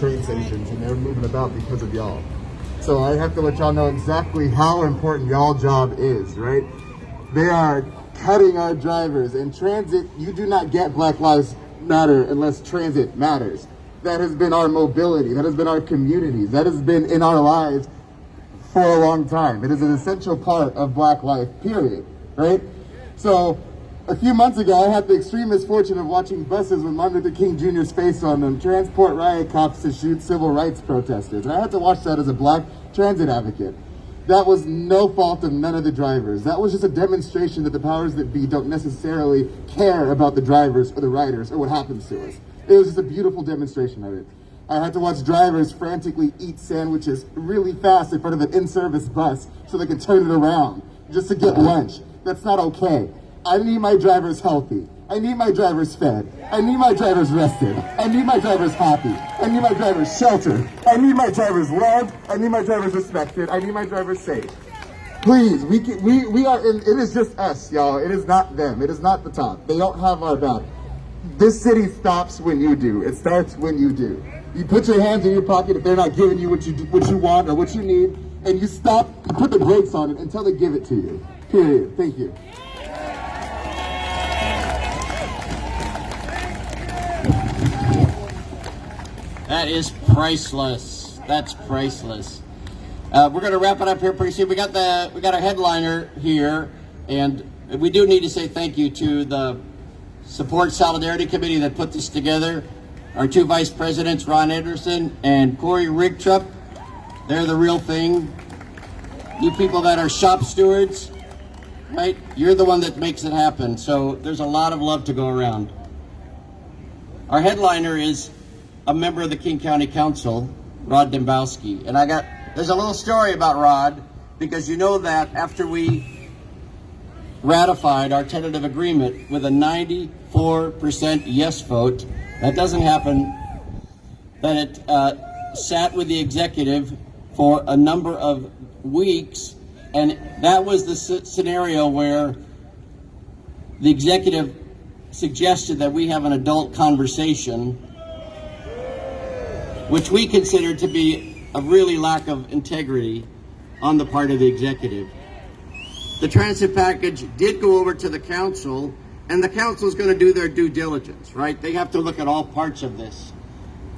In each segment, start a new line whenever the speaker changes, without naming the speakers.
train stations, and they're moving about because of y'all. So I have to let y'all know exactly how important y'all job is, right? They are cutting our drivers. In transit, you do not get Black Lives Matter unless transit matters. That has been our mobility. That has been our community. That has been in our lives for a long time. It is an essential part of Black life, period, right? So a few months ago, I had the extreme misfortune of watching buses with Martin Luther King Jr.'s face on them transport riot cops to shoot civil rights protesters. And I had to watch that as a Black transit advocate. That was no fault of none of the drivers. That was just a demonstration that the powers that be don't necessarily care about the drivers or the riders or what happens to us. It was just a beautiful demonstration of it. I had to watch drivers frantically eat sandwiches really fast in front of an in-service bus so they could turn it around just to get lunch. That's not okay. I need my drivers healthy. I need my drivers fed. I need my drivers rested. I need my drivers happy. I need my drivers sheltered. I need my drivers loved. I need my drivers respected. I need my drivers safe. Please, we are in, it is just us, y'all. It is not them. It is not the top. They don't have our back. This city stops when you do. It starts when you do. You put your hands in your pocket if they're not giving you what you want or what you need, and you stop and put the brakes on it until they give it to you. Period. Thank you.
That is priceless. That's priceless. We're going to wrap it up here pretty soon. We got our headliner here, and we do need to say thank you to the Support Solidarity Committee that put this together. Our two vice presidents, Ron Anderson and Corey Rigtrup. They're the real thing. You people that are shop stewards, right? You're the one that makes it happen. So there's a lot of love to go around. Our headliner is a member of the King County Council, Rod Dembowski. And there's a little story about Rod, because you know that after we ratified our tentative agreement with a 94% yes vote, that doesn't happen, that it sat with the executive for a number of weeks, and that was the scenario where the executive suggested that we have an adult conversation, which we consider to be a really lack of integrity on the part of the executive. The transit package did go over to the council, and the council is going to do their due diligence, right? They have to look at all parts of this.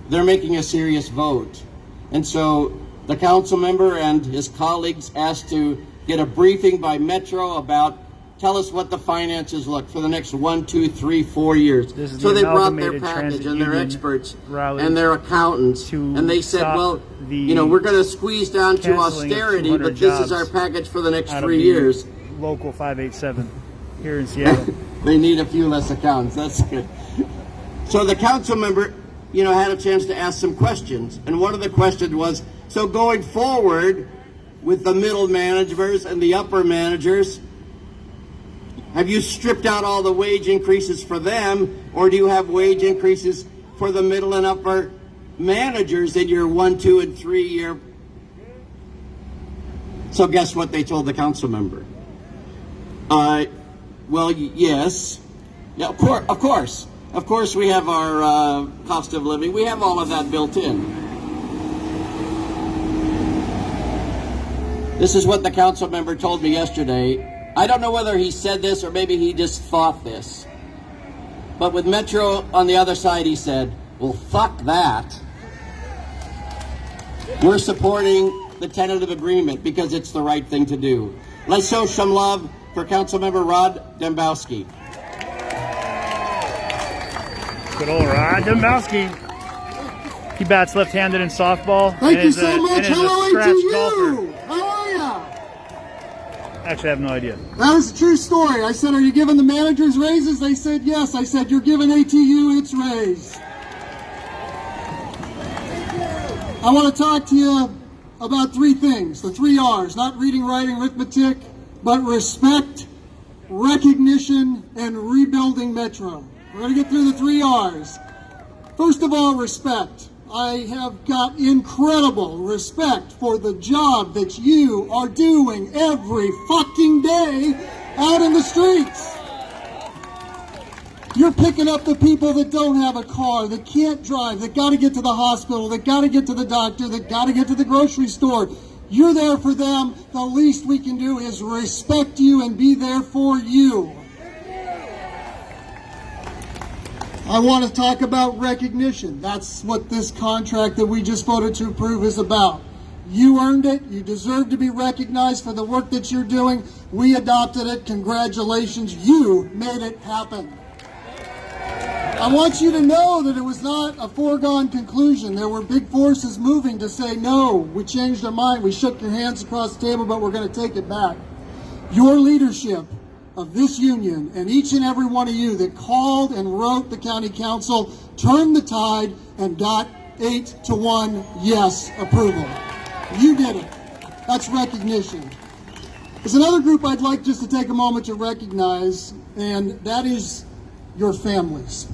They're making a serious vote. And so the council member and his colleagues asked to get a briefing by Metro about, tell us what the finances look for the next 1, 2, 3, 4 years. So they brought their package and their experts and their accountants, and they said, well, you know, we're going to squeeze down to austerity, but this is our package for the next 3 years.
Local 587 here in Seattle.
They need a few less accountants. That's good. So the council member, you know, had a chance to ask some questions, and one of the questions was, so going forward with the middle managers and the upper managers, have you stripped out all the wage increases for them, or do you have wage increases for the middle and upper managers in your 1, 2, and 3 year? So guess what they told the council member? Well, yes. Yeah, of course we have our cost of living. We have all of that built in. This is what the council member told me yesterday. I don't know whether he said this or maybe he just thought this. But with Metro on the other side, he said, well, fuck that. We're supporting the tentative agreement because it's the right thing to do. Let's show some love for Councilmember Rod Dembowski.
Good old Rod Dembowski. He bats left-handed in softball.
Thank you so much. Hello to you.
Golfer.
How are ya?
Actually, I have no idea.
That is a true story. I said, are you giving the managers raises? They said, yes. I said, you're giving ATU its raise. I want to talk to you about 3 things. The 3 R's, not reading, writing, arithmetic, but respect, recognition, and rebuilding Metro. We're going to get through the 3 R's. First of all, respect. I have got incredible respect for the job that you are doing every fucking day out in the streets.
You're picking up the people that don't have a car, that can't drive, that got to get to the hospital, that got to get to the doctor, that got to get to the grocery store. You're there for them. The least we can do is respect you and be there for you. I want to talk about recognition. That's what this contract that we just voted to approve is about. You earned it. You deserve to be recognized for the work that you're doing. We adopted it. Congratulations. You made it happen. I want you to know that it was not a foregone conclusion. There were big forces moving to say, no, we changed our mind. We shook your hands across the table, but we're going to take it back. Your leadership of this union and each and every one of you that called and wrote the county council turned the tide and got 8-1 yes approval. You did it. That's recognition. There's another group I'd like just to take a moment to recognize, and that is your families.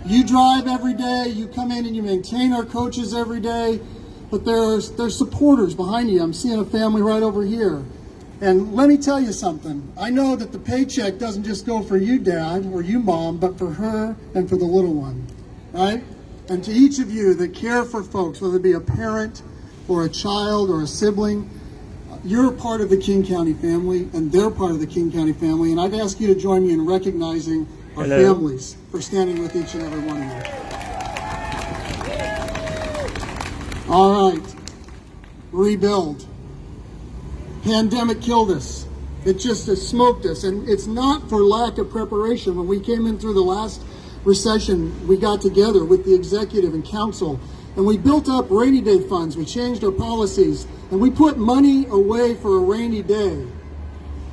You drive every day, you come in and you maintain our coaches every day, but there's supporters behind you. I'm seeing a family right over here. And let me tell you something. I know that the paycheck doesn't just go for you, Dad, or you, Mom, but for her and for the little one, right? And to each of you that care for folks, whether it be a parent or a child or a sibling, you're part of the King County family, and they're part of the King County family. And I'd ask you to join me in recognizing our families for standing with each and every one of you. All right. Rebuild. Pandemic killed us. It just smoked us. And it's not for lack of preparation. When we came in through the last recession, we got together with the executive and council, and we built up rainy day funds. We changed our policies, and we put money away for a rainy day.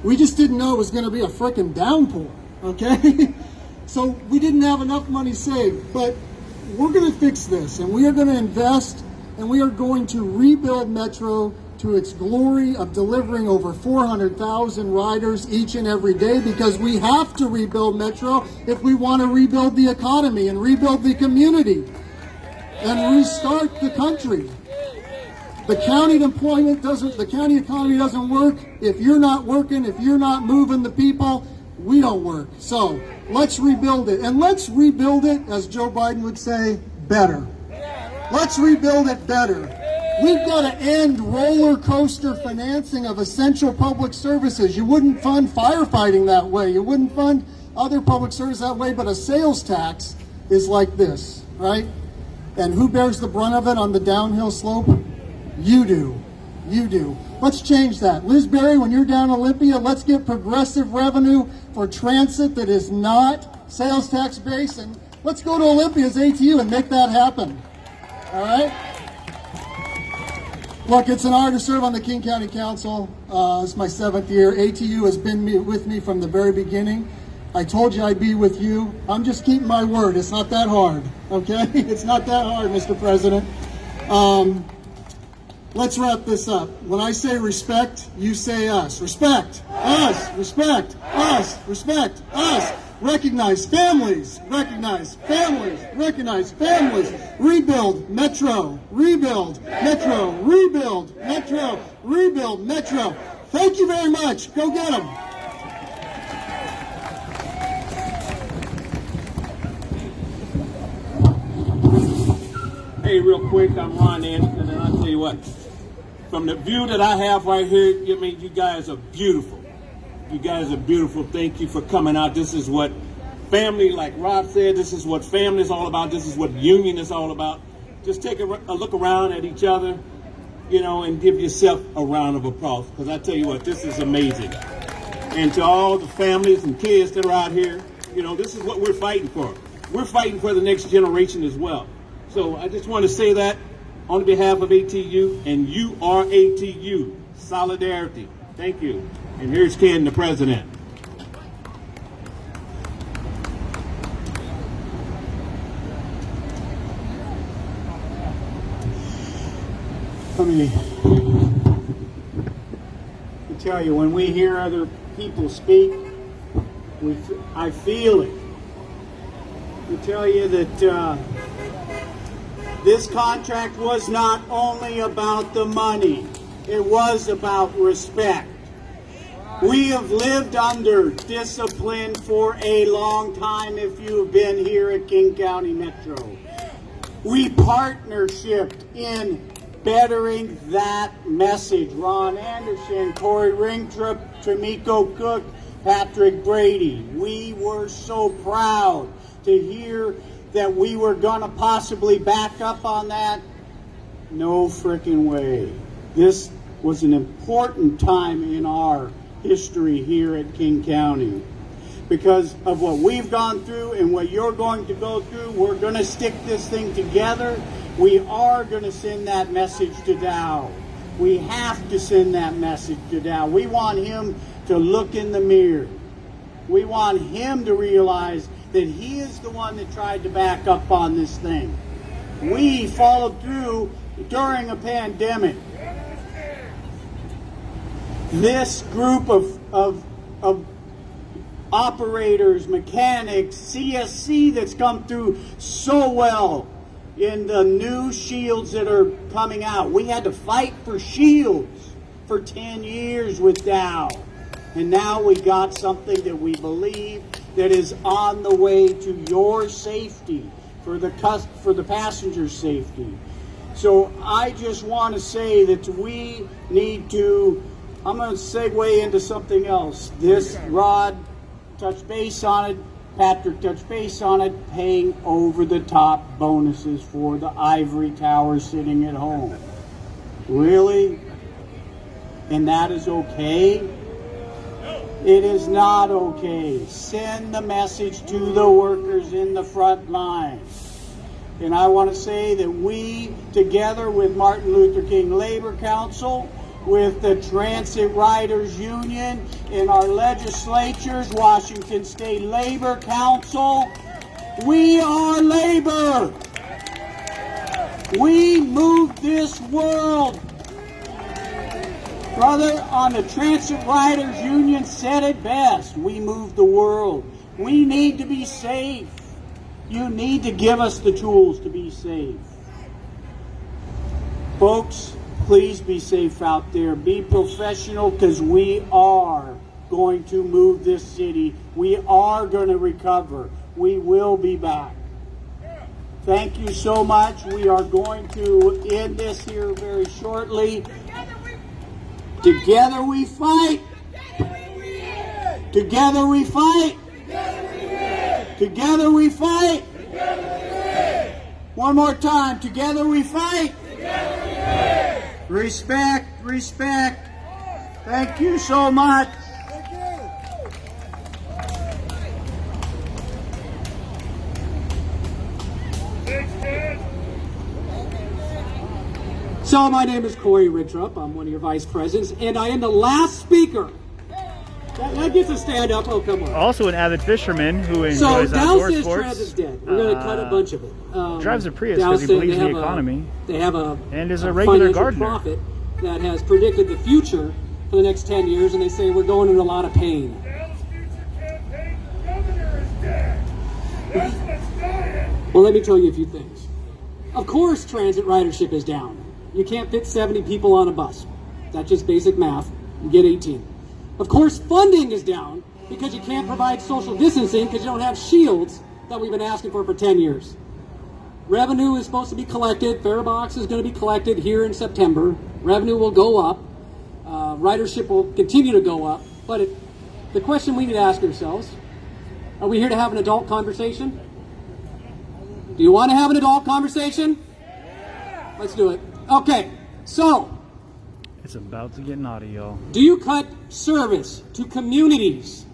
We just didn't know it was going to be a frickin' downpour, okay? So we didn't have enough money saved, but we're going to fix this, and we are going to invest, and we are going to rebuild Metro to its glory of delivering over 400,000 riders each and every day, because we have to rebuild Metro if we want to rebuild the economy and rebuild the community and restart the country. The county economy doesn't work if you're not working, if you're not moving the people. We don't work. So let's rebuild it, and let's rebuild it, as Joe Biden would say, better. Let's rebuild it better. We've got to end roller coaster financing of essential public services. You wouldn't fund firefighting that way. You wouldn't fund other public service that way, but a sales tax is like this, right? And who bears the brunt of it on the downhill slope? You do. You do. Let's change that. Liz Berry, when you're down Olympia, let's get progressive revenue for transit that is not sales tax based, and let's go to Olympia's ATU and make that happen. All right? Look, it's an honor to serve on the King County Council. It's my 7th year. ATU has been with me from the very beginning. I told you I'd be with you. I'm just keeping my word. It's not that hard, okay? It's not that hard, Mr. President. Let's wrap this up. When I say respect, you say us. Respect us, respect us, respect us. Recognize families, recognize families, recognize families. Rebuild Metro, rebuild Metro, rebuild Metro, rebuild Metro. Thank you very much. Go get them.
Hey, real quick, I'm Ron Anderson, and I'll tell you what, from the view that I have right here, I mean, you guys are beautiful. You guys are beautiful. Thank you for coming out. This is what family, like Rob said, this is what family is all about. This is what union is all about. Just take a look around at each other, you know, and give yourself a round of applause. Because I tell you what, this is amazing. And to all the families and kids that are out here, you know, this is what we're fighting for. We're fighting for the next generation as well. So I just want to say that on behalf of ATU, and you are ATU. Solidarity. Thank you. And here's Ken, the president.
Let me tell you, when we hear other people speak, I feel it. To tell you that this contract was not only about the money, it was about respect. We have lived under discipline for a long time if you've been here at King County Metro. We partnershiped in bettering that message. Ron Anderson, Corey Ringtrup, Tramiko Cook, Patrick Brady. We were so proud to hear that we were going to possibly back up on that. No frickin' way. This was an important time in our history here at King County. Because of what we've gone through and what you're going to go through, we're going to stick this thing together. We are going to send that message to Dow. We have to send that message to Dow. We want him to look in the mirror. We want him to realize that he is the one that tried to back up on this thing. We followed through during a pandemic. This group of operators, mechanics, CSC that's come through so well in the new shields that are coming out. We had to fight for shields for 10 years with Dow. And now we got something that we believe that is on the way to your safety, for the passenger safety. So I just want to say that we need to, I'm going to segue into something else. This Rod touched base on it, Patrick touched base on it, paying over-the-top bonuses for the ivory tower sitting at home. Really? And that is okay? It is not okay. Send the message to the workers in the front line. And I want to say that we, together with Martin Luther King Labor Council, with the Transit Riders Union, in our legislatures, Washington State Labor Council, we are labor. We move this world. Brother on the Transit Riders Union said it best. We move the world. We need to be safe. You need to give us the tools to be safe. Folks, please be safe out there. Be professional, because we are going to move this city. We are going to recover. We will be back. Thank you so much. We are going to end this here very shortly. Together we fight. Together we fight. Together we fight. One more time. Together we fight. Respect, respect. Thank you so much.
So my name is Corey Ridrup. I'm one of your vice presidents, and I am the last speaker. That gets a stand up. Oh, come on.
Also an avid fisherman who
So
enjoys
Dow
outdoor
says
sports.
Transit's dead. We're going to cut a bunch of it.
Drives a Prius
Dow
because he
said
believes
they
in the
have
economy.
They have a
And is a regular
financial
gardener.
profit that has predicted the future for the next 10 years, and they say we're going in a lot of pain. Well, let me tell you a few things. Of course, transit ridership is down. You can't fit 70 people on a bus. That's just basic math. You get 18. Of course, funding is down because you can't provide social distancing because you don't have shields that we've been asking for 10 years. Revenue is supposed to be collected. Fare box is going to be collected here in September. Revenue will go up. Ridership will continue to go up. But the question we need to ask ourselves, are we here to have an adult conversation? Do you want to have an adult conversation? Yeah. Let's do it. Okay, so
It's about to get naughty, y'all.
do you cut service to communities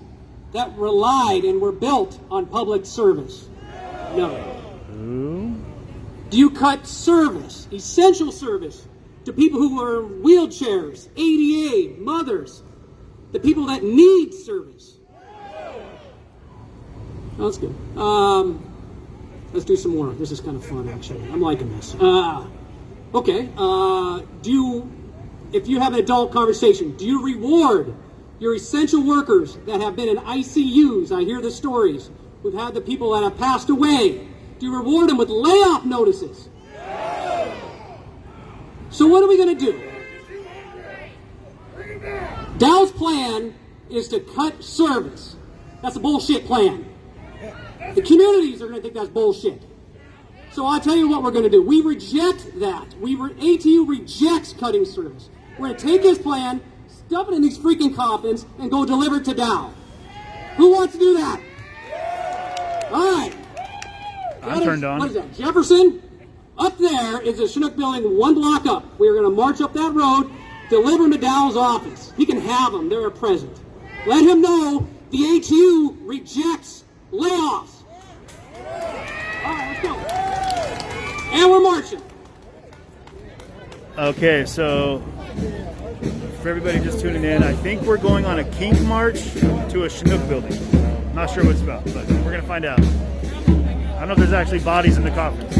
that relied and were built on public service? No.
Ooh.
Do you cut service, essential service, to people who are in wheelchairs, ADA, mothers, the people that need service? Oh, that's good. Let's do some more. This is kind of fun, actually. I'm liking this. Okay. If you have an adult conversation, do you reward your essential workers that have been in ICUs? I hear the stories. We've had the people that have passed away. Do you reward them with layoff notices? So what are we going to do? Dow's plan is to cut service. That's a bullshit plan. The communities are going to think that's bullshit. So I'll tell you what we're going to do. We reject that. ATU rejects cutting service. We're going to take his plan, stuff it in these freaking coffins, and go deliver it to Dow. Who wants to do that? All right.
I'm turned on.
What is that? Jefferson? Up there is the Chinook building 1 block up. We're going to march up that road, deliver him to Dow's office. He can have them. They're present. Let him know the ATU rejects layoffs. All right, let's go. And we're marching.
Okay, so for everybody just tuning in, I think we're going on a kink march to a Chinook building. Not sure what it's about, but we're going to find out. I don't know if there's actually bodies in the coffins.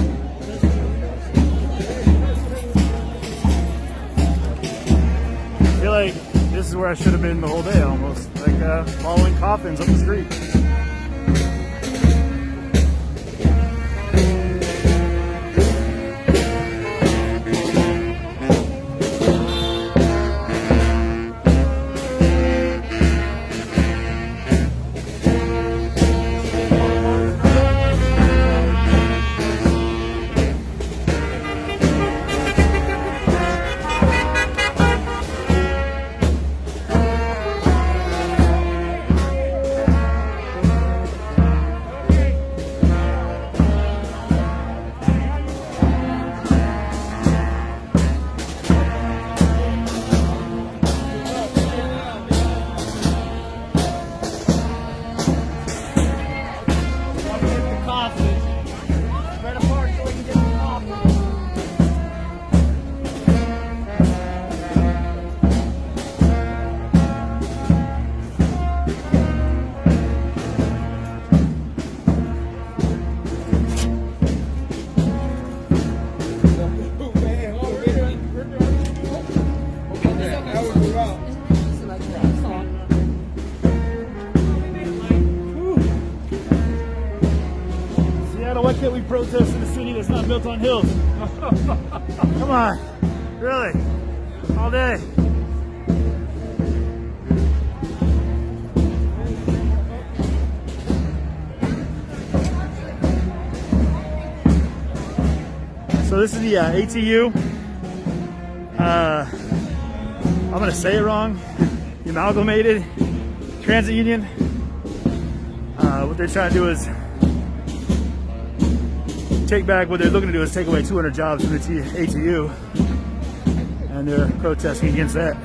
I feel like this is where I should have been the whole day almost, like following coffins up the street. Why can't we protest in a city that's not built on hills? Come on, really, all day. So this is the ATU. I'm gonna say it wrong. The Amalgamated Transit Union. What they're trying to do is take back, what they're looking to do is take away 200 jobs from the ATU, and they're protesting against that.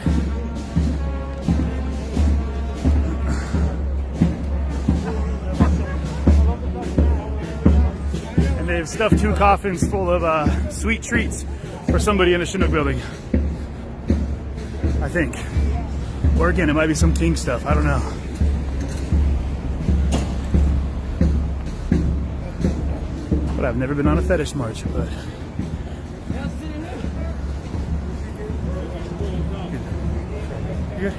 And they've stuffed 2 coffins full of sweet treats for somebody in the Chinook building, I think. Or again, it might be some kink stuff, I don't know. But I've never been on a fetish march, but you good?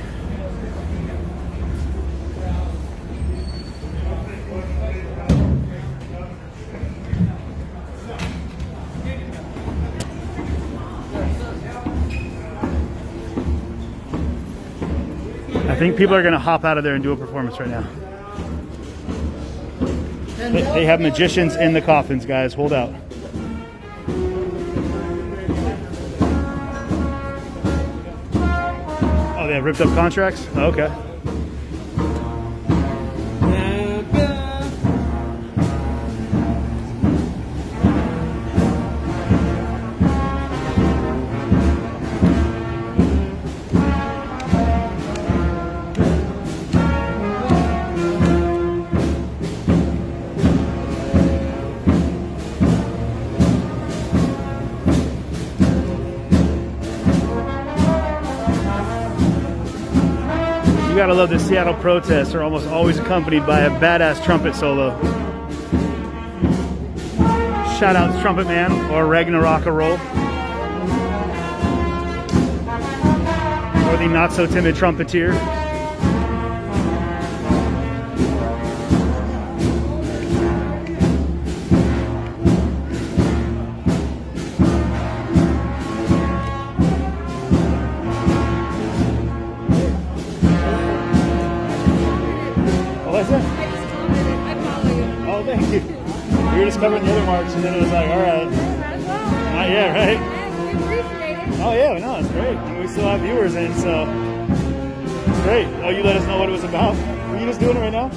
I think people are gonna hop out of there and do a performance right now. They have magicians in the coffins, guys. Hold out. Oh, they have ripped up contracts? Oh, okay. You gotta love the Seattle protests are almost always accompanied by a badass trumpet solo. Shout out to Trumpet Man or Ragnarok a roll. Or the not so timid trumpeter. covering the other march, and then it was like, all right, not yet, right? Oh yeah, no, it's great. We still have viewers in, so it's great. Oh, you let us know what it was about. Were you just doing it right now?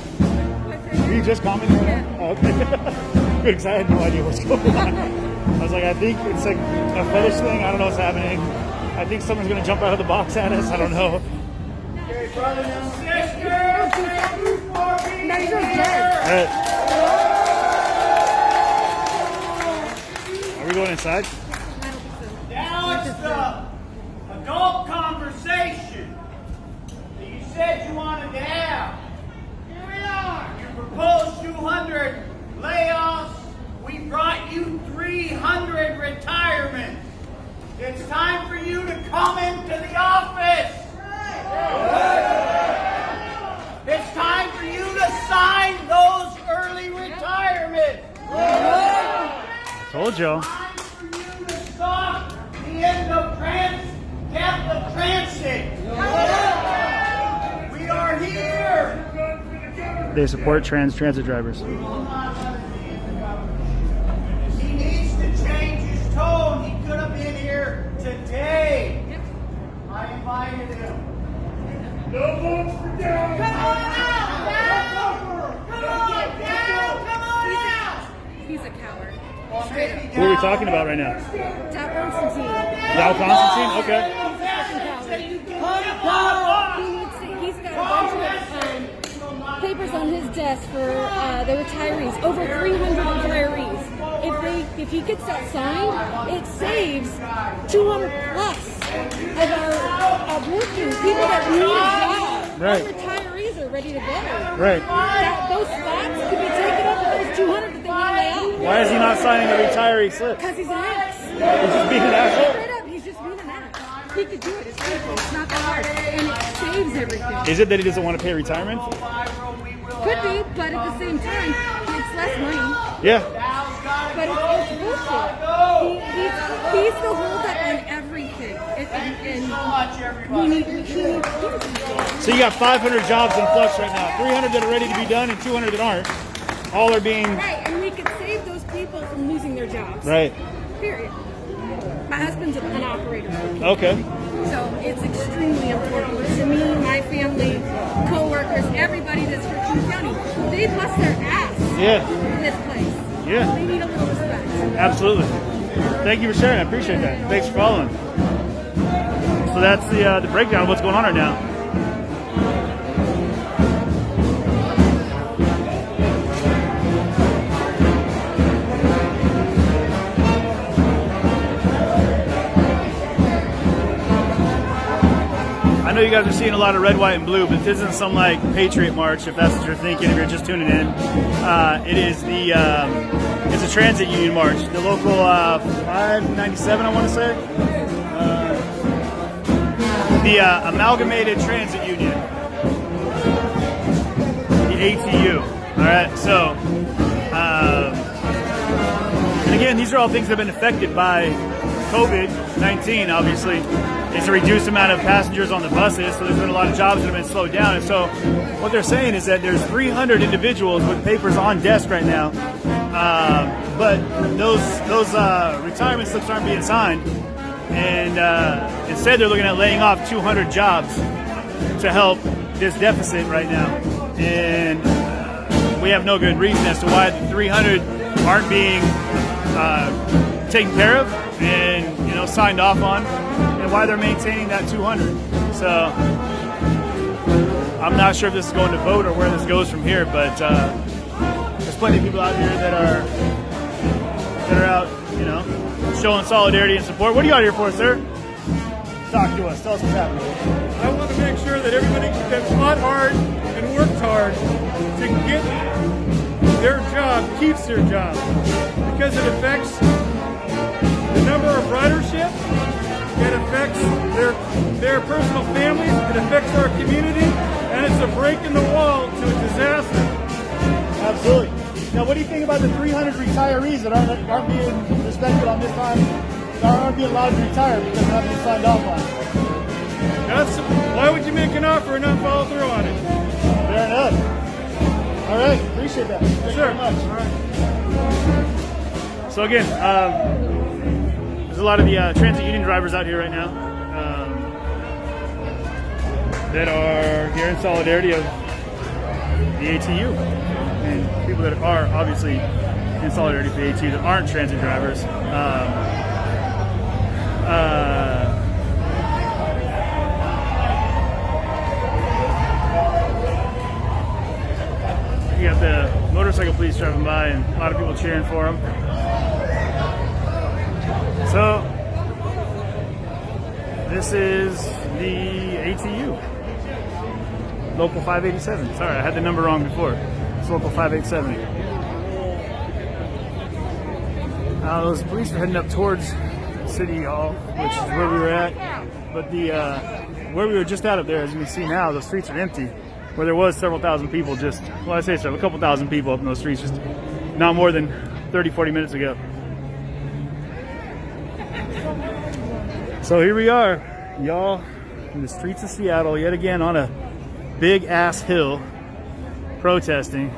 Were you just commenting right now? Oh, okay. Good, because I had no idea what's going on. I was like, I think it's like a fetish thing. I don't know what's happening. I think someone's gonna jump out of the box at us. I don't know. Right. Are we going inside?
Now it's the adult conversation that you said you wanted to have. Here we are. You proposed 200 layoffs. We brought you 300 retirements. It's time for you to come into the office. It's time for you to sign those early retirements.
I told y'all.
It's time for you to stop the end of Catholic transit. We are here.
They support transit drivers.
He needs to change his tone. He could have been here today. I invited him. No votes for down. Come on out, down. Come on down. Come on out.
He's a coward.
Who are we talking about right now?
Dow Constantine.
Dow Constantine? Okay.
He's got a bunch of papers on his desk for the retirees. Over 300 retirees. If he gets that signed, it saves 200 plus of our working people that need a job.
Right.
Our retirees are ready to go.
Right.
Those spots could be taken up with those 200 that they want to lay out.
Why is he not signing the retiree slip?
Because he's an ass.
He's just being an asshole.
Straight up, he's just being an ass. He could do it. It's simple. It's not that hard. And it saves everything.
Is it that he doesn't want to pay retirement?
Could be, but at the same time, it's less money.
Yeah.
But it's bullshit. He's the holdup on everything. And we need
So you got 500 jobs in flux right now. 300 that are ready to be done and 200 that aren't. All are being...
Right, and we could save those people from losing their jobs.
Right.
Period. My husband's an operator.
Okay.
So it's extremely important to me, my family, co-workers, everybody that's for King County. They bust their ass
Yeah.
in this place.
Yeah.
They need a little respect.
Absolutely. Thank you for sharing. I appreciate that. Thanks for following. So that's the breakdown of what's going on right now. I know you guys are seeing a lot of red, white, and blue, but this isn't some like Patriot March, if that's what you're thinking, if you're just tuning in. It is it's a transit union march. The local 597, I want to say. The Amalgamated Transit Union. The ATU. All right, so, and again, these are all things that have been affected by COVID-19, obviously. It's a reduced amount of passengers on the buses, so there's been a lot of jobs that have been slowed down. And so what they're saying is that there's 300 individuals with papers on desk right now, but those retirement slips aren't being signed. And instead they're looking at laying off 200 jobs to help this deficit right now. And we have no good reason as to why the 300 aren't being taken care of and signed off on, and why they're maintaining that 200. So I'm not sure if this is going to vote or where this goes from here, but there's plenty of people out here that are out, showing solidarity and support. What are you out here for, sir? Talk to us. Tell us what's happening.
I want to make sure that everybody that fought hard and worked hard to get their job keeps their job, because it affects the number of ridership, it affects their personal families, it affects our community, and it's a break in the wall to a disaster.
Absolutely. Now, what do you think about the 300 retirees that aren't being respected on this time, aren't being allowed to retire because they're not being signed off on?
Why would you make an offer and not follow through on it?
Fair enough. All right, appreciate that. Thank you
Sure.
very much.
All right.
So again, there's a lot of the transit union drivers out here right now that are here in solidarity of the ATU, and people that are obviously in solidarity with the ATU that aren't transit drivers. You got the motorcycle police driving by and a lot of people cheering for them. So, this is the ATU. Local 587. Sorry, I had the number wrong before. It's Local 587. Those police are heading up towards City Hall, which is where we were at. But the where we were just out of there, as you can see now, the streets are empty. Where there was several thousand people just, well, I say so, a couple thousand people up in those streets just not more than 30, 40 minutes ago. So here we are, y'all, in the streets of Seattle, yet again on a big ass hill, protesting.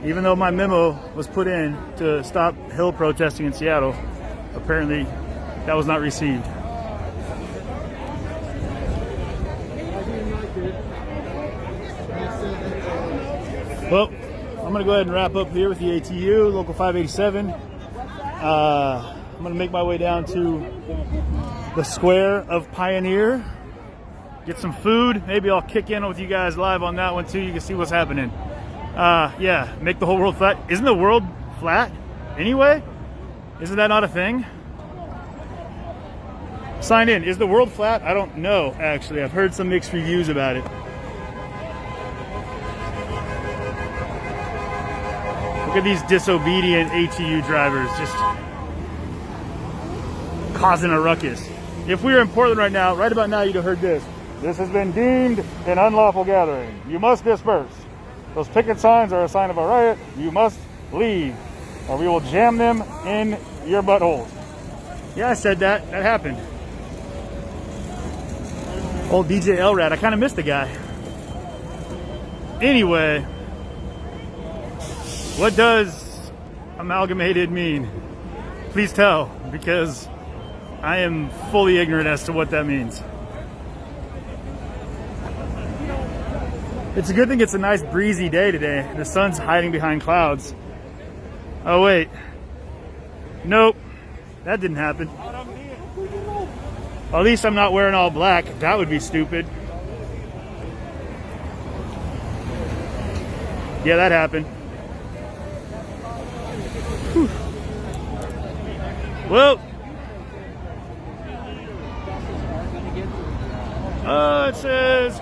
Even though my memo was put in to stop hill protesting in Seattle, apparently that was not received. Well, I'm going to go ahead and wrap up here with the ATU, Local 587. I'm going to make my way down to the Square of Pioneer, get some food. Maybe I'll kick in with you guys live on that one too. You can see what's happening. Yeah, make the whole world flat. Isn't the world flat anyway? Isn't that not a thing? Sign in. Is the world flat? I don't know, actually. I've heard some mixed reviews about it. Look at these disobedient ATU drivers just causing a ruckus. If we were in Portland right now, right about now, you'd have heard this. This has been deemed an unlawful gathering. You must disperse. Those picket signs are a sign of a riot. You must leave, or we will jam them in your buttholes. Yeah, I said that. That happened. Old DJ Elrad. I kind of missed the guy. Anyway, what does amalgamated mean? Please tell, because I am fully ignorant as to what that means. It's a good thing it's a nice breezy day today. The sun's hiding behind clouds. Oh wait. Nope. That didn't happen. At least I'm not wearing all black. That would be stupid. Yeah, that happened. Whew. Well, it says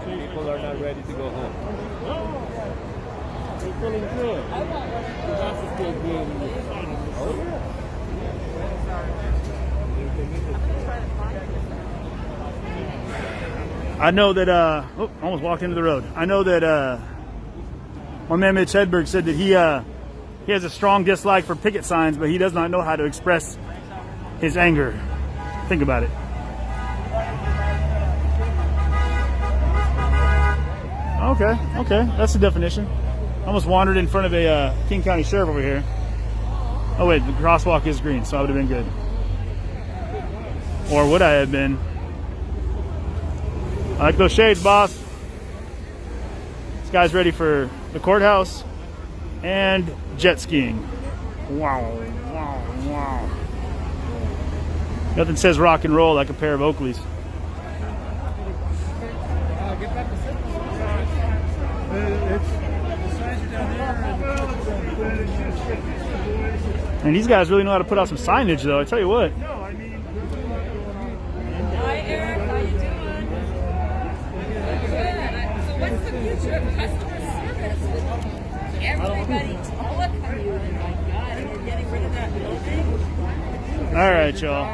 people are not ready to go home.
they're feeling good. I know that almost walked into the road. I know that my man Mitch Hedberg said that he has a strong dislike for picket signs, but he does not know how to express his anger. Think about it. Okay, that's the definition. I almost wandered in front of a King County Sheriff over here. Oh wait, the crosswalk is green, so I would have been good. Or would I have been? I like those shades, boss. This guy's ready for the courthouse and jet skiing. Wow, wow, wow. Nothing says rock and roll like a pair of Oakleys. And these guys really know how to put out some signage, though. I tell you what.
Hi, Eric. How you doing? Good. So what's the future of customer service with everybody telling you? Oh my God, and you're getting rid of that building?
All right, y'all.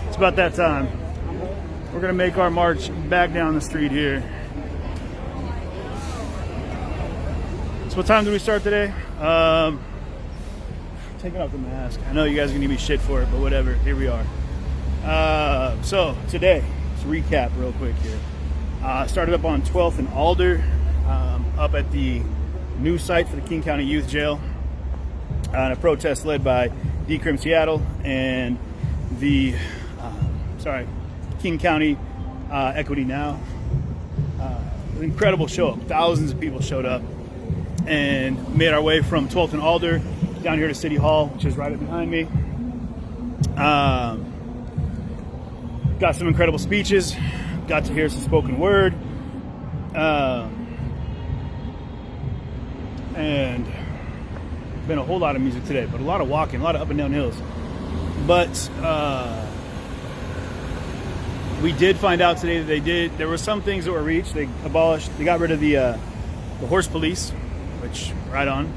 It's about that time. We're going to make our march back down the street here. So what time did we start today? Taking off the mask. I know you guys are going to give me shit for it, but whatever. Here we are. So today, let's recap real quick here. Started up on 12th and Alder, up at the new site for the King County Youth Jail, on a protest led by Decrim Seattle and the King County Equity Now. Incredible show up. Thousands of people showed up and made our way from 12th and Alder down here to City Hall, which is right up behind me. Got some incredible speeches. Got to hear some spoken word. And been a whole lot of music today, but a lot of walking, a lot of up and down hills. But we did find out today that there were some things that were reached. They got rid of the horse police, which right on,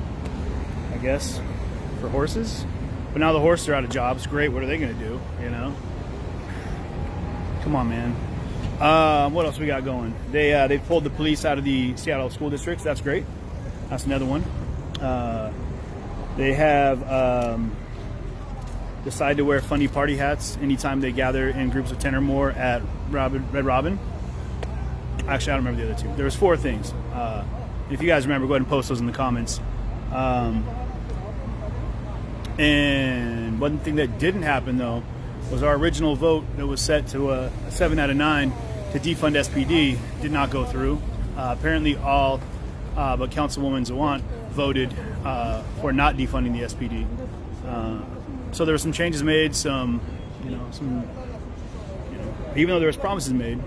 I guess, for horses. But now the horses are out of jobs. Great, what are they going to do? You know, come on, man. What else we got going? They pulled the police out of the Seattle school districts. That's great. That's another one. They have decided to wear funny party hats anytime they gather in groups of 10 or more at Red Robin. Actually, I don't remember the other two. There was 4 things. If you guys remember, go ahead and post those in the comments. And one thing that didn't happen, though, was our original vote that was set to a 7 out of 9 to defund SPD did not go through. Apparently all but Councilwoman Zawant voted for not defunding the SPD. So there were some changes made, even though there was promises made.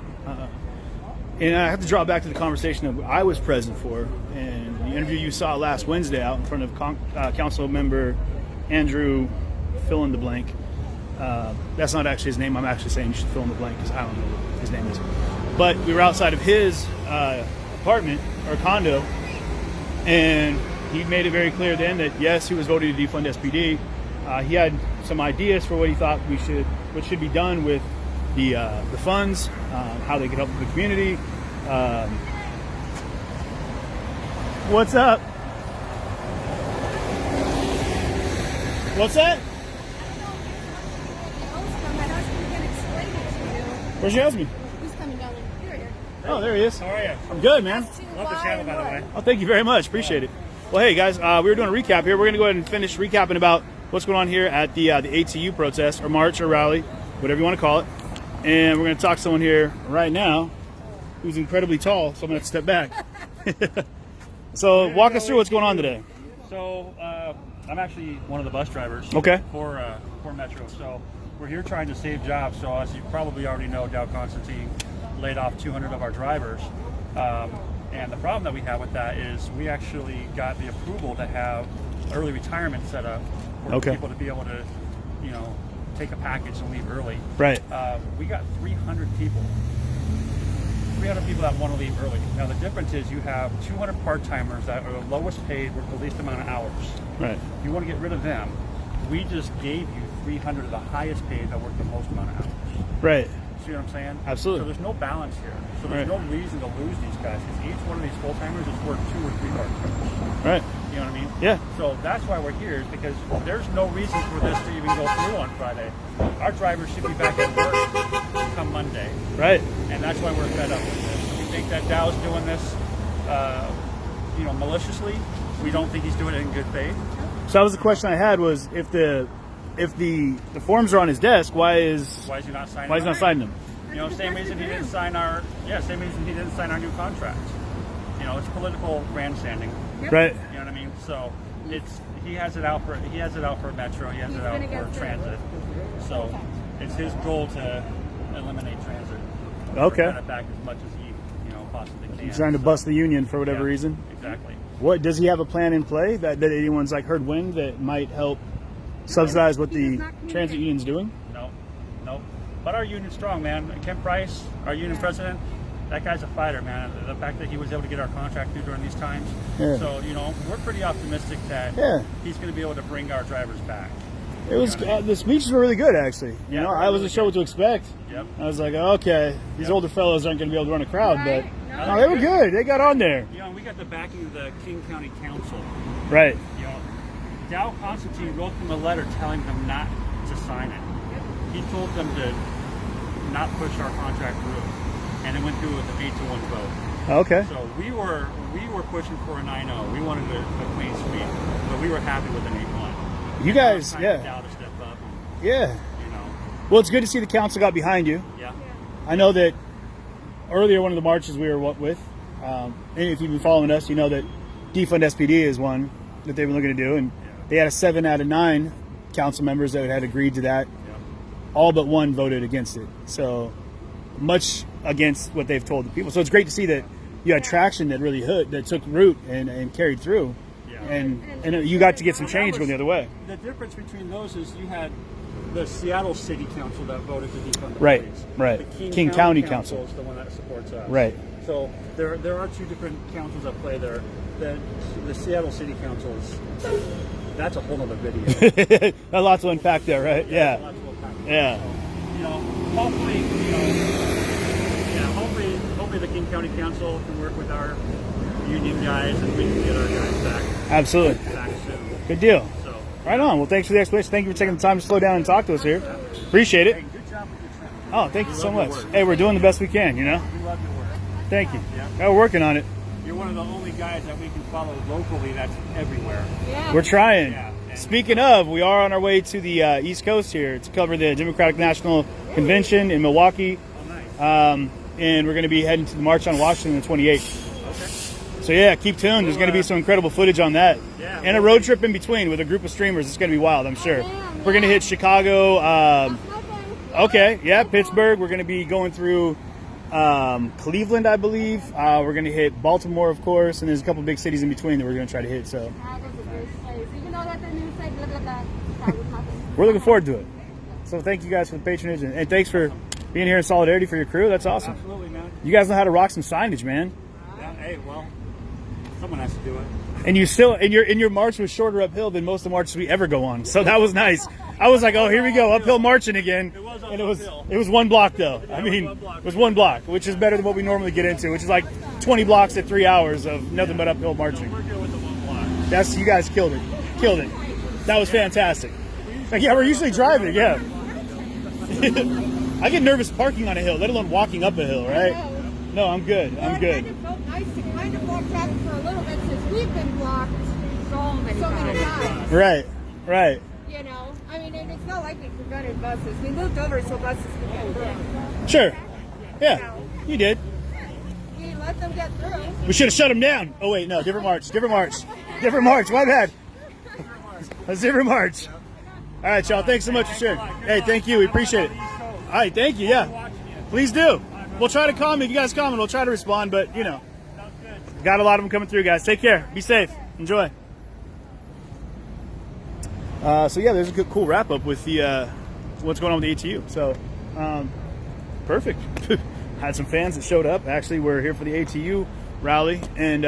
And I have to draw back to the conversation that I was present for, and the interview you saw last Wednesday out in front of Council Member Andrew fill in the blank. That's not actually his name. I'm actually saying you should fill in the blank because I don't know what his name is. But we were outside of his apartment or condo, and he made it very clear then that yes, he was voting to defund SPD. He had some ideas for what he thought what should be done with the funds, how they could help the community. What's up? What's that? Where's your husband?
He's coming down here.
Oh, there he is.
How are you?
I'm good, man.
Love the channel, by the way.
Oh, thank you very much. Appreciate it. Well, hey, guys, we were doing a recap here. We're going to go ahead and finish recapping about what's going on here at the ATU protest or march or rally, whatever you want to call it. And we're going to talk to someone here right now who's incredibly tall, so I'm going to step back. So walk us through what's going on today.
So I'm actually one of the bus drivers for Metro. So we're here trying to save jobs. So as you probably already know, Dow Constantine laid off 200 of our drivers. And the problem that we have with that is we actually got the approval to have early retirement set up for people to be able to, take a package and leave early.
Right.
We got 300 people. 300 people that want to leave early. Now the difference is you have 200 part-timers that are the lowest paid, work the least amount of hours.
Right.
If you want to get rid of them, we just gave you 300 of the highest paid that work the most amount of hours.
Right.
See what I'm saying?
Absolutely.
So there's no balance here. So there's no reason to lose these guys because each one of these full-timers is worth 2 or 3 part-timers.
Right.
You know what I mean?
Yeah.
So that's why we're here, is because there's no reason for this to even go through on Friday. Our drivers should be back at work come Monday.
Right.
And that's why we're fed up with this. We think that Dow's doing this, maliciously. We don't think he's doing it in good faith.
So that was the question I had: was if the forms are on his desk, why is
he not signing?
Why is he not signing them?
Same reason he didn't sign our new contract. It's political grandstanding.
Right.
You know what I mean? So he has it out for Metro. He has it out for transit. So it's his goal to eliminate transit.
Okay.
Cut it back as much as he possibly can.
He's trying to bust the union for whatever reason.
Exactly.
What does he have a plan in play that anyone's heard wind that might help subsidize what the transit union's doing?
No. But our union's strong, man. Ken Price, our union president, that guy's a fighter, man. The fact that he was able to get our contract through during these times. Yeah. So, we're pretty optimistic that he's going to be able to bring our drivers back.
It was the speeches were really good, actually. I wasn't sure what to expect.
Yep.
I was like, okay, these older fellows aren't going to be able to run a crowd, but they were good. They got on there.
We got the backing of the King County Council.
Right.
Dow Constantine wrote them a letter telling them not to sign it. He told them to not push our contract through, and it went through with an 8-1 vote.
Okay.
So we were pushing for a 9-0. We wanted a clean sweep, but we were happy with an 8-1.
You guys,
Time
yeah.
for Dow to step up. And,
Yeah.
you know,
Well, it's good to see the council got behind you.
yeah.
I know that earlier one of the marches we were with, and if you've been following us, you know that Defund SPD is one that they've been looking to do, and they had a 7 out of 9 council members that had agreed to that. All but one voted against it. So much against what they've told the people. So it's great to see that you had traction that really that took root and carried through, and you got to get some change going the other way.
The difference between those is you had the Seattle City Council that voted to defund the
Right,
police.
right.
The
King County Council
is the one that supports us.
Right.
So there are two different councils at play there. The Seattle City Council that's a whole nother video.
A lot to unpack there, right? Yeah.
A lot to unpack.
Yeah.
So, you know, hopefully, hopefully the King County Council can work with our union guys and we can get our guys back.
Absolutely.
Back soon.
Good deal.
So,
Right on. Well, thanks for the explanation. Thank you for taking the time to slow down and talk to us here. Appreciate it.
hey, good job with your trip.
Oh, thank you so
love
much.
your work.
Hey, we're doing the best we can, you know?
We love your work.
Thank you.
Yeah.
Yeah, we're working on it.
You're one of the only guys that we can follow locally that's everywhere.
Yeah.
We're trying.
Yeah.
Speaking of, we are on our way to the East Coast here to cover the Democratic National Convention in Milwaukee.
Oh, nice.
And we're going to be heading to the March on Washington the 28th. So yeah, keep tuned. There's going to be some incredible footage on that.
Yeah.
And a road trip in between with a group of streamers. It's going to be wild, I'm sure. We're going to hit Chicago. Okay, yeah, Pittsburgh. We're going to be going through Cleveland, I believe. We're going to hit Baltimore, of course, and there's a couple big cities in between that we're going to try to hit. So we're looking forward to it. So thank you guys for the patronage, and thanks for being here in solidarity for your crew. That's awesome.
Absolutely, man.
You guys know how to rock some signage, man.
Yeah, hey, well, someone has to do it.
And you still, and your march was shorter uphill than most of the marches we ever go on. So that was nice. I was like, oh, here we go, uphill marching again.
It was
And
uphill.
it was 1 block though. I mean, it was 1 block, which is better than what we normally get into, which is like 20 blocks at 3 hours of nothing but uphill marching.
We're good with the 1 block.
That's, you guys killed it. Killed it. That was fantastic. Like, yeah, we're usually driving, yeah. I get nervous parking on a hill, let alone walking up a hill, right? No, I'm good. I'm good.
It felt nice to kind of block traffic for a little bit since we've been blocked so many times.
Right, right.
You know, I mean, and it's not like we prevented buses. We moved over so buses could get through.
Sure. Yeah, you did.
We let them get through.
We should have shut them down. Oh, wait, no, different march. Different march. Different march. My bad. A different march. All right, y'all. Thanks so much for sharing. Hey, thank you. We appreciate it. All right, thank you. Yeah. Please do. We'll try to comment. If you guys comment, we'll try to respond, but, you know, got a lot of them coming through, guys. Take care. Be safe. Enjoy. So, yeah, there's a good, cool wrap-up with the what's going on with the ATU. So, perfect. Had some fans that showed up. Actually, we're here for the ATU rally, and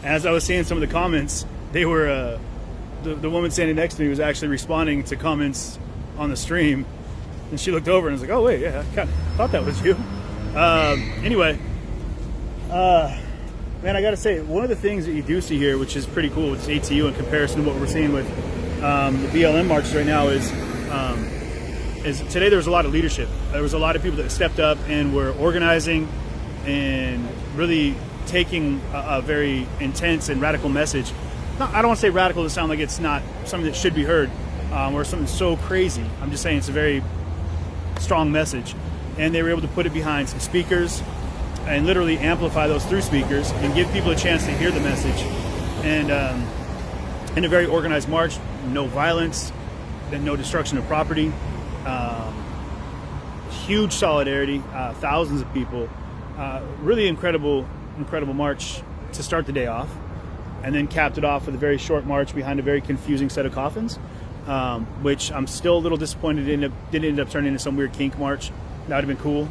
as I was seeing some of the comments, they were the woman standing next to me was actually responding to comments on the stream, and she looked over and was like, "Oh wait, yeah, I kind of thought that was you." Anyway, man, I got to say, one of the things that you do see here, which is pretty cool with ATU in comparison to what we're seeing with the BLM marches right now, is today there was a lot of leadership. There was a lot of people that stepped up and were organizing and really taking a very intense and radical message. I don't want to say radical to sound like it's not something that should be heard or something so crazy. I'm just saying it's a very strong message. And they were able to put it behind some speakers and literally amplify those through speakers and give people a chance to hear the message. And in a very organized march, no violence, no destruction of property, huge solidarity, thousands of people, really incredible march to start the day off, and then capped it off with a very short march behind a very confusing set of coffins, which I'm still a little disappointed didn't end up turning into some weird kink march. That would have been cool.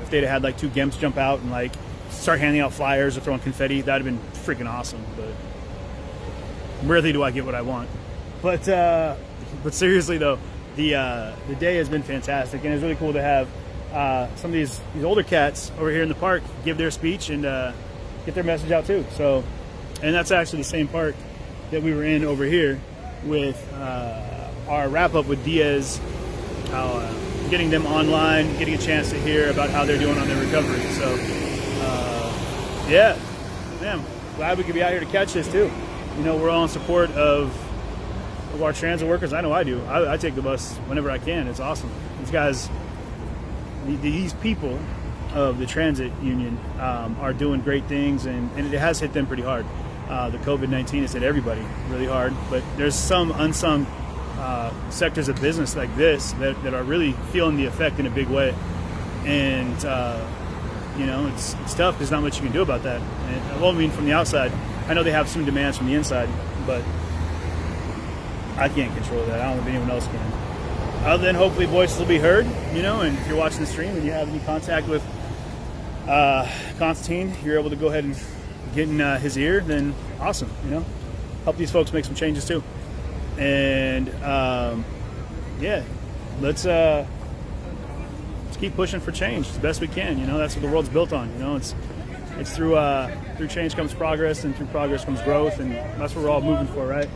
If they'd have had like 2 Gemps jump out and like start handing out flyers or throwing confetti, that would have been freaking awesome. But rarely do I get what I want. But seriously though, the day has been fantastic, and it's really cool to have some of these older cats over here in the park give their speech and get their message out too. So, and that's actually the same park that we were in over here with our wrap up with Diaz, getting them online, getting a chance to hear about how they're doing on their recovery. So Yeah, man, glad we could be out here to catch this too. You know, we're all in support of our transit workers. I know I do. I take the bus whenever I can. It's awesome. These guys, these people of the transit union are doing great things, and it has hit them pretty hard. The COVID-19 has hit everybody really hard, but there's some unsung sectors of business like this that are really feeling the effect in a big way. And you know, it's tough. There's not much you can do about that. And, well, I mean, from the outside, I know they have some demands from the inside, but I can't control that. I don't know if anyone else can. Other than hopefully voices will be heard, you know, and if you're watching the stream and you have any contact with Constantine, you're able to go ahead and get in his ear, then awesome, you know. Help these folks make some changes too. And yeah, let's keep pushing for change as best we can. You know, that's what the world's built on. You know, it's through change comes progress, and through progress comes growth, and that's what we're all moving for, right?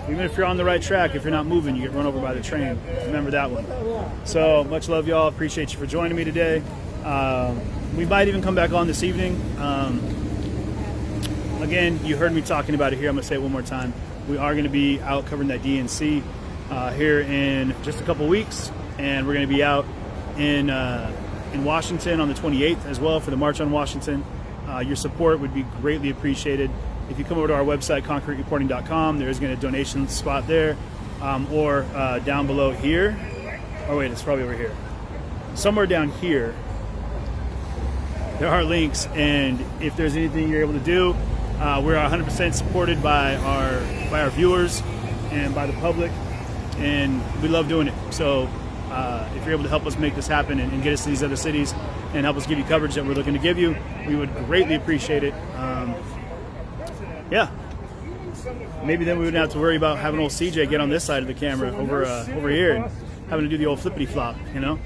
Even if you're on the right track, if you're not moving, you get run over by the train. Remember that one. So much love, y'all. Appreciate you for joining me today. We might even come back on this evening. Again, you heard me talking about it here. I'm going to say it one more time. We are going to be out covering that DNC here in just a couple weeks, and we're going to be out in Washington on the 28th as well for the March on Washington. Your support would be greatly appreciated. If you come over to our website, concretereporting.com, there is going to be a donation spot there, or down below here. Oh wait, it's probably over here. Somewhere down here, there are links, and if there's anything you're able to do, we're 100% supported by our viewers and by the public, and we love doing it. So if you're able to help us make this happen and get us to these other cities and help us give you coverage that we're looking to give you, we would greatly appreciate it. Yeah, maybe then we wouldn't have to worry about having old CJ get on this side of the camera over here and having to do the old flippity flop, you know.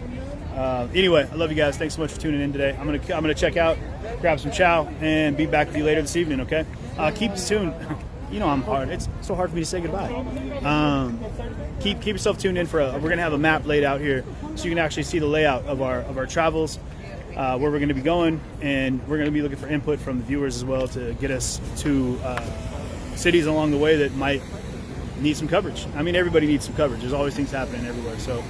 Anyway, I love you guys. Thanks so much for tuning in today. I'm gonna check out, grab some chow, and be back with you later this evening. Okay, keep tuned. You know I'm hard. It's so hard for me to say goodbye. Keep yourself tuned in for we're gonna have a map laid out here, so you can actually see the layout of our travels, where we're gonna be going, and we're gonna be looking for input from the viewers as well to get us to cities along the way that might need some coverage. I mean, everybody needs some coverage. There's always things happening everywhere. So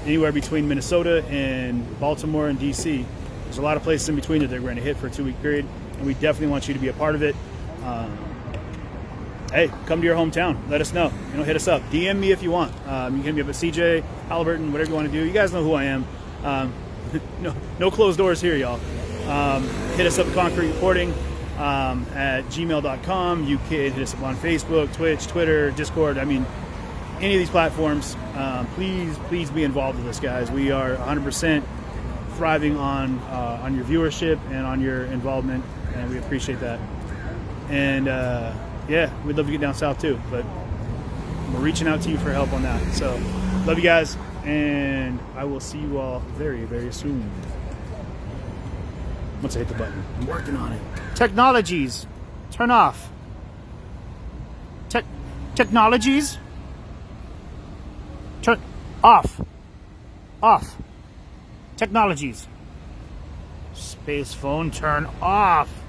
anywhere between Minnesota and Baltimore and DC, there's a lot of places in between that they're going to hit for a 2-week period, and we definitely want you to be a part of it. Hey, come to your hometown. Let us know. You know, hit us up. DM me if you want. You can hit me up at CJ, Halliburton, whatever you want to do. You guys know who I am. No closed doors here, y'all. Hit us up at Concrete Reporting at gmail.com. You can hit us up on Facebook, Twitch, Twitter, Discord. I mean, any of these platforms. Please be involved with us, guys. We are 100% thriving on your viewership and on your involvement, and we appreciate that. And yeah, we'd love to get down south too, but we're reaching out to you for help on that. So love you guys, and I will see you all very, very soon. Once I hit the button, I'm working on it. Technologies, turn off. Technologies, turn off. Off. Technologies. Space phone, turn off.